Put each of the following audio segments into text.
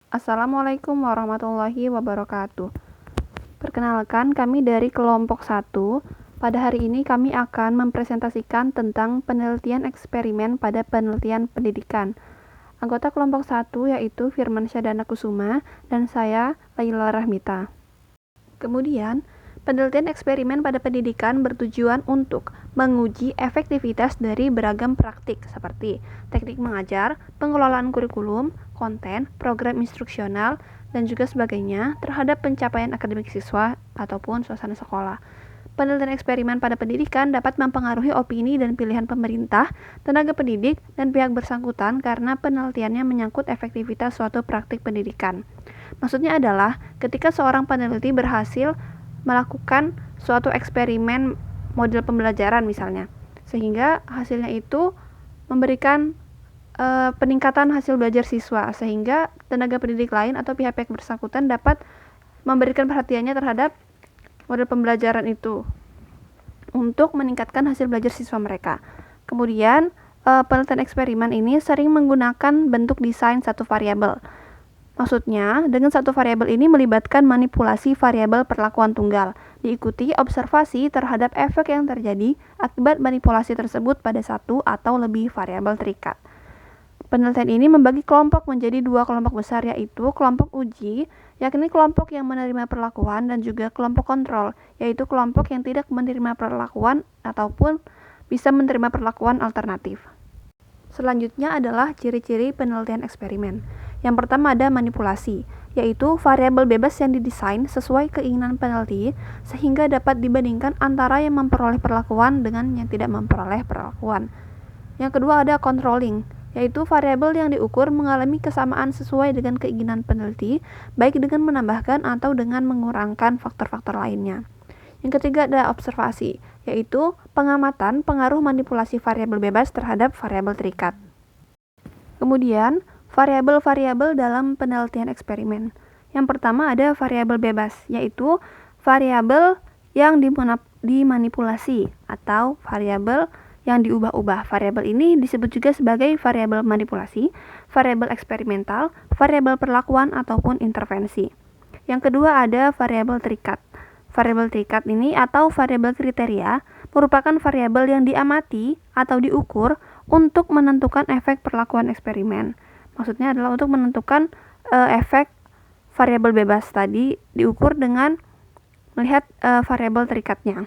Assalamualaikum warahmatullahi wabarakatuh. Perkenalkan, kami dari kelompok 1. Pada hari ini kami akan mempresentasikan tentang penelitian eksperimen pada penelitian pendidikan. Anggota kelompok 1 yaitu Firman Syadana Kusuma dan saya, Laila Rahmita. Kemudian, penelitian eksperimen pada pendidikan bertujuan untuk menguji efektivitas dari beragam praktik seperti teknik mengajar, pengelolaan kurikulum, konten, program instruksional, dan juga sebagainya terhadap pencapaian akademik siswa ataupun suasana sekolah. Penelitian eksperimen pada pendidikan dapat mempengaruhi opini dan pilihan pemerintah, tenaga pendidik, dan pihak bersangkutan karena penelitiannya menyangkut efektivitas suatu praktik pendidikan. Maksudnya adalah ketika seorang peneliti berhasil melakukan suatu eksperimen model pembelajaran misalnya, sehingga hasilnya itu memberikan peningkatan hasil belajar siswa, sehingga tenaga pendidik lain atau pihak-pihak bersangkutan dapat memberikan perhatiannya terhadap model pembelajaran itu untuk meningkatkan hasil belajar siswa mereka. Kemudian penelitian eksperimen ini sering menggunakan bentuk desain satu variabel. Maksudnya, dengan satu variabel ini melibatkan manipulasi variabel perlakuan tunggal, diikuti observasi terhadap efek yang terjadi akibat manipulasi tersebut pada satu atau lebih variabel terikat. Penelitian ini membagi kelompok menjadi dua kelompok besar, yaitu kelompok uji, yakni kelompok yang menerima perlakuan, dan juga kelompok kontrol, yaitu kelompok yang tidak menerima perlakuan ataupun bisa menerima perlakuan alternatif. Selanjutnya adalah ciri-ciri penelitian eksperimen. Yang pertama ada manipulasi, yaitu variabel bebas yang didesain sesuai keinginan peneliti sehingga dapat dibandingkan antara yang memperoleh perlakuan dengan yang tidak memperoleh perlakuan. Yang kedua ada controlling, yaitu variabel yang diukur mengalami kesamaan sesuai dengan keinginan peneliti, baik dengan menambahkan atau dengan mengurangkan faktor-faktor lainnya. Yang ketiga ada observasi, yaitu pengamatan pengaruh manipulasi variabel bebas terhadap variabel terikat. Kemudian, variabel-variabel dalam penelitian eksperimen. Yang pertama ada variabel bebas, yaitu variabel yang dimanipulasi atau variabel yang diubah-ubah. Variabel ini disebut juga sebagai variabel manipulasi, variabel eksperimental, variabel perlakuan ataupun intervensi. Yang kedua ada variabel terikat. Variabel terikat ini atau variabel kriteria merupakan variabel yang diamati atau diukur untuk menentukan efek perlakuan eksperimen. Maksudnya adalah untuk menentukan efek variabel bebas tadi diukur dengan melihat variabel terikatnya.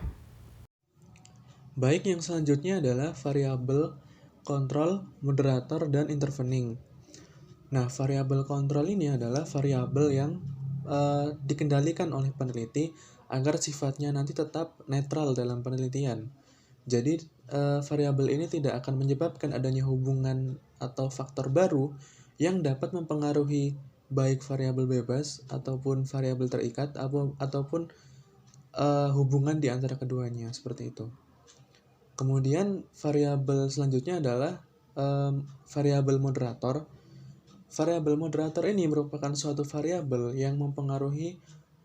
Baik, yang selanjutnya adalah variabel kontrol, moderator, dan intervening. Nah, variabel kontrol ini adalah variabel yang dikendalikan oleh peneliti agar sifatnya nanti tetap netral dalam penelitian. Jadi, variabel ini tidak akan menyebabkan adanya hubungan atau faktor baru yang dapat mempengaruhi baik variabel bebas ataupun variabel terikat ataupun hubungan di antara keduanya, seperti itu. Kemudian variabel selanjutnya adalah variabel moderator. Variabel moderator ini merupakan suatu variabel yang mempengaruhi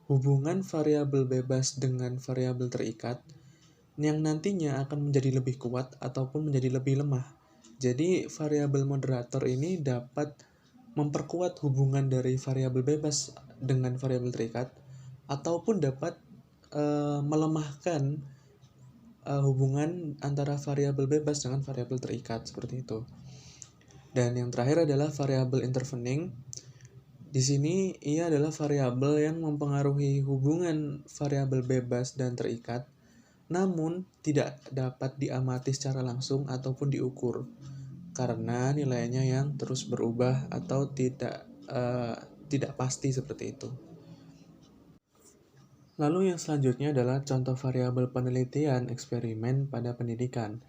hubungan variabel bebas dengan variabel terikat yang nantinya akan menjadi lebih kuat ataupun menjadi lebih lemah. Jadi variabel moderator ini dapat memperkuat hubungan dari variabel bebas dengan variabel terikat ataupun dapat melemahkan hubungan antara variabel bebas dengan variabel terikat, seperti itu. Dan yang terakhir adalah variabel intervening. Di sini ia adalah variabel yang mempengaruhi hubungan variabel bebas dan terikat, namun tidak dapat diamati secara langsung ataupun diukur karena nilainya yang terus berubah atau tidak pasti seperti itu. Lalu yang selanjutnya adalah contoh variabel penelitian eksperimen pada pendidikan.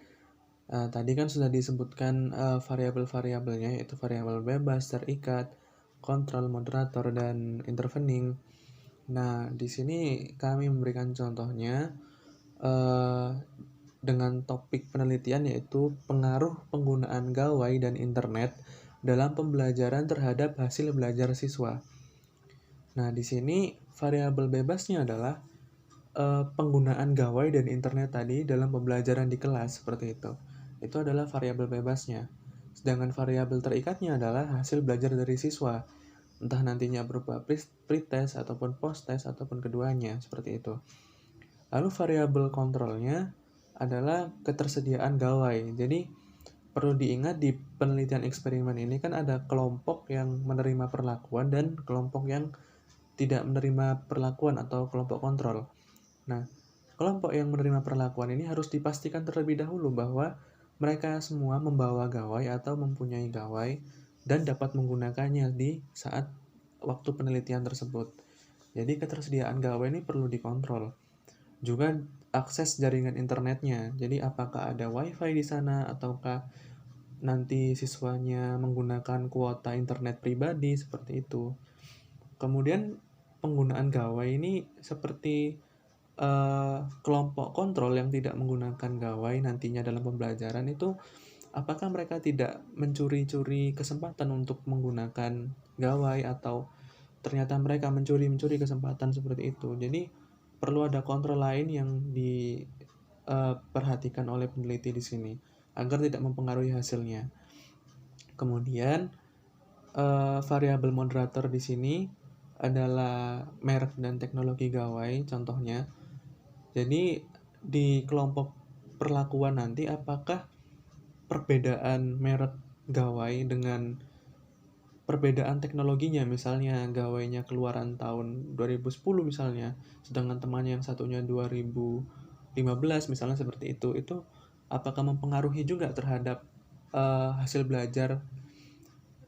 Tadi kan sudah disebutkan variabel-variabelnya, yaitu variabel bebas, terikat, kontrol, moderator, dan intervening. Nah, di sini kami memberikan contohnya dengan topik penelitian yaitu pengaruh penggunaan gawai dan internet dalam pembelajaran terhadap hasil belajar siswa. Nah, di sini variabel bebasnya adalah penggunaan gawai dan internet tadi dalam pembelajaran di kelas, seperti itu. Itu adalah variabel bebasnya. Sedangkan variabel terikatnya adalah hasil belajar dari siswa. entah nantinya berupa pretest ataupun post-test ataupun keduanya, seperti itu. Lalu variabel kontrolnya adalah ketersediaan gawai. Jadi perlu diingat di penelitian eksperimen ini kan ada kelompok yang menerima perlakuan dan kelompok yang tidak menerima perlakuan atau kelompok kontrol. Nah, kelompok yang menerima perlakuan ini harus dipastikan terlebih dahulu bahwa mereka semua membawa gawai atau mempunyai gawai dan dapat menggunakannya di saat waktu penelitian tersebut. Jadi ketersediaan gawai ini perlu dikontrol. Juga akses jaringan internetnya. Jadi apakah ada WiFi di sana ataukah nanti siswanya menggunakan kuota internet pribadi seperti itu. Kemudian penggunaan gawai ini seperti kelompok kontrol yang tidak menggunakan gawai nantinya dalam pembelajaran itu apakah mereka tidak mencuri-curi kesempatan untuk menggunakan gawai atau ternyata mereka mencuri kesempatan seperti itu. Jadi perlu ada kontrol lain yang diperhatikan oleh peneliti di sini agar tidak mempengaruhi hasilnya. Kemudian variabel moderator di sini adalah merek dan teknologi gawai contohnya. Jadi di kelompok perlakuan nanti apakah perbedaan merek gawai dengan perbedaan teknologinya, misalnya gawainya keluaran tahun 2010 misalnya, sedangkan temannya yang satunya 2015 misalnya seperti itu apakah mempengaruhi juga terhadap hasil belajar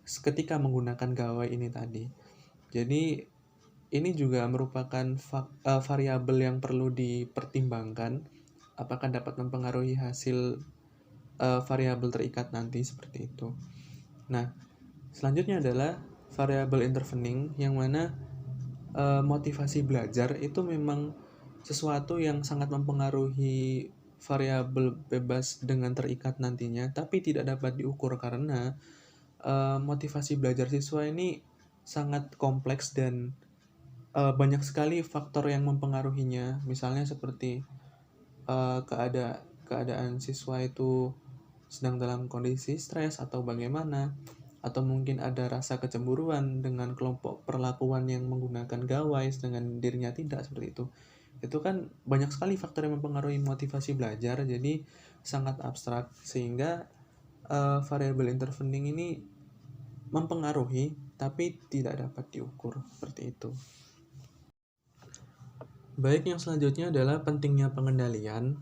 ketika menggunakan gawai ini tadi. Jadi ini juga merupakan variabel yang perlu dipertimbangkan apakah dapat mempengaruhi hasil variabel terikat nanti seperti itu. Nah, selanjutnya adalah variabel intervening yang mana motivasi belajar itu memang sesuatu yang sangat mempengaruhi variabel bebas dengan terikat nantinya, tapi tidak dapat diukur karena motivasi belajar siswa ini sangat kompleks dan banyak sekali faktor yang mempengaruhinya. Misalnya seperti keadaan siswa itu sedang dalam kondisi stres atau bagaimana, atau mungkin ada rasa kecemburuan dengan kelompok perlakuan yang menggunakan gawai sedangkan dirinya tidak, seperti itu. Itu kan banyak sekali faktor yang mempengaruhi motivasi belajar, jadi sangat abstrak sehingga variabel intervening ini mempengaruhi tapi tidak dapat diukur seperti itu. Baik, yang selanjutnya adalah pentingnya pengendalian.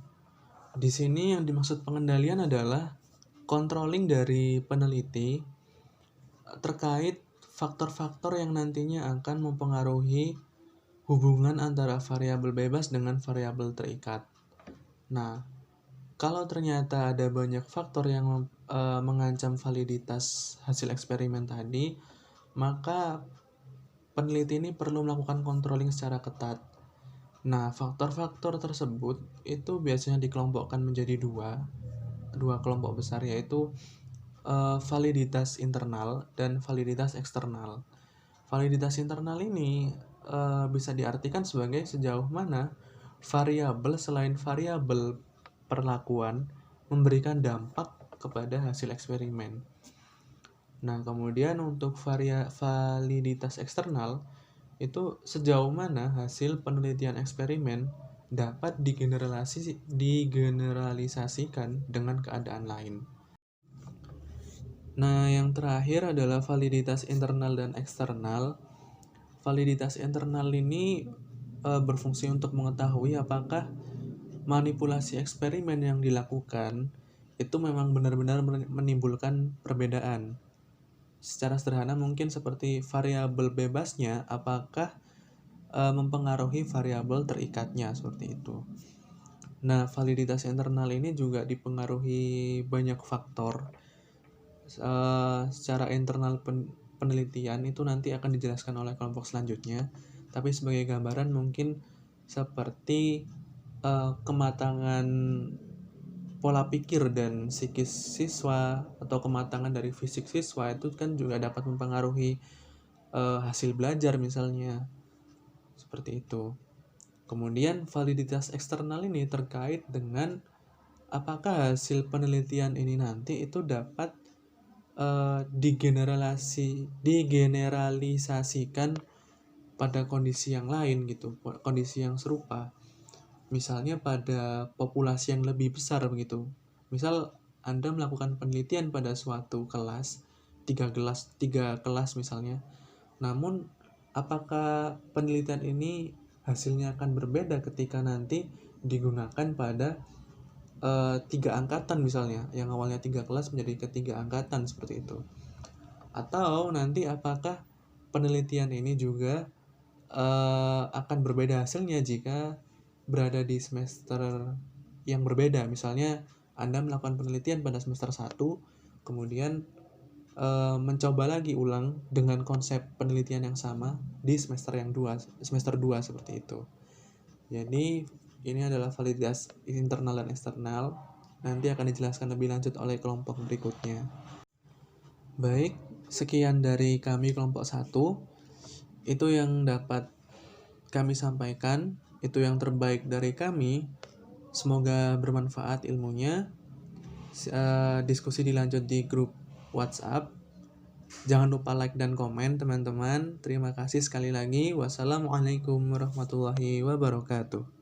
Di sini yang dimaksud pengendalian adalah controlling dari peneliti terkait faktor-faktor yang nantinya akan mempengaruhi hubungan antara variabel bebas dengan variabel terikat. Nah, kalau ternyata ada banyak faktor yang mengancam validitas hasil eksperimen tadi, maka peneliti ini perlu melakukan controlling secara ketat. Nah, faktor-faktor tersebut itu biasanya dikelompokkan menjadi dua kelompok besar, yaitu validitas internal dan validitas eksternal. Validitas internal ini bisa diartikan sebagai sejauh mana variabel selain variabel perlakuan memberikan dampak kepada hasil eksperimen. Nah, kemudian untuk validitas eksternal itu sejauh mana hasil penelitian eksperimen dapat digeneralisasikan dengan keadaan lain. Nah, yang terakhir adalah validitas internal dan eksternal. Validitas internal ini berfungsi untuk mengetahui apakah manipulasi eksperimen yang dilakukan itu memang benar-benar menimbulkan perbedaan. Secara sederhana mungkin seperti variabel bebasnya apakah mempengaruhi variabel terikatnya, seperti itu. Nah, validitas internal ini juga dipengaruhi banyak faktor. Secara internal penelitian itu nanti akan dijelaskan oleh kelompok selanjutnya, tapi sebagai gambaran mungkin seperti kematangan pola pikir dan psikis siswa atau kematangan dari fisik siswa itu kan juga dapat mempengaruhi hasil belajar misalnya, seperti itu. Kemudian validitas eksternal ini terkait dengan apakah hasil penelitian ini nanti itu dapat digeneralisasikan pada kondisi yang lain gitu, kondisi yang serupa. Misalnya pada populasi yang lebih besar begitu. Misal Anda melakukan penelitian pada suatu kelas, tiga kelas misalnya. Namun apakah penelitian ini hasilnya akan berbeda ketika nanti digunakan pada 3 angkatan misalnya, yang awalnya 3 kelas menjadi ketiga angkatan seperti itu. Atau nanti apakah penelitian ini juga akan berbeda hasilnya jika berada di semester yang berbeda. Misalnya Anda melakukan penelitian pada semester 1, kemudian mencoba lagi ulang dengan konsep penelitian yang sama di semester 2 seperti itu. Jadi ini adalah validitas internal dan eksternal. Nanti akan dijelaskan lebih lanjut oleh kelompok berikutnya. Baik, sekian dari kami kelompok 1. Itu yang dapat kami sampaikan, itu yang terbaik dari kami. Semoga bermanfaat ilmunya. Diskusi dilanjut di grup WhatsApp. Jangan lupa like dan komen teman-teman. Terima kasih sekali lagi. Wassalamualaikum warahmatullahi wabarakatuh.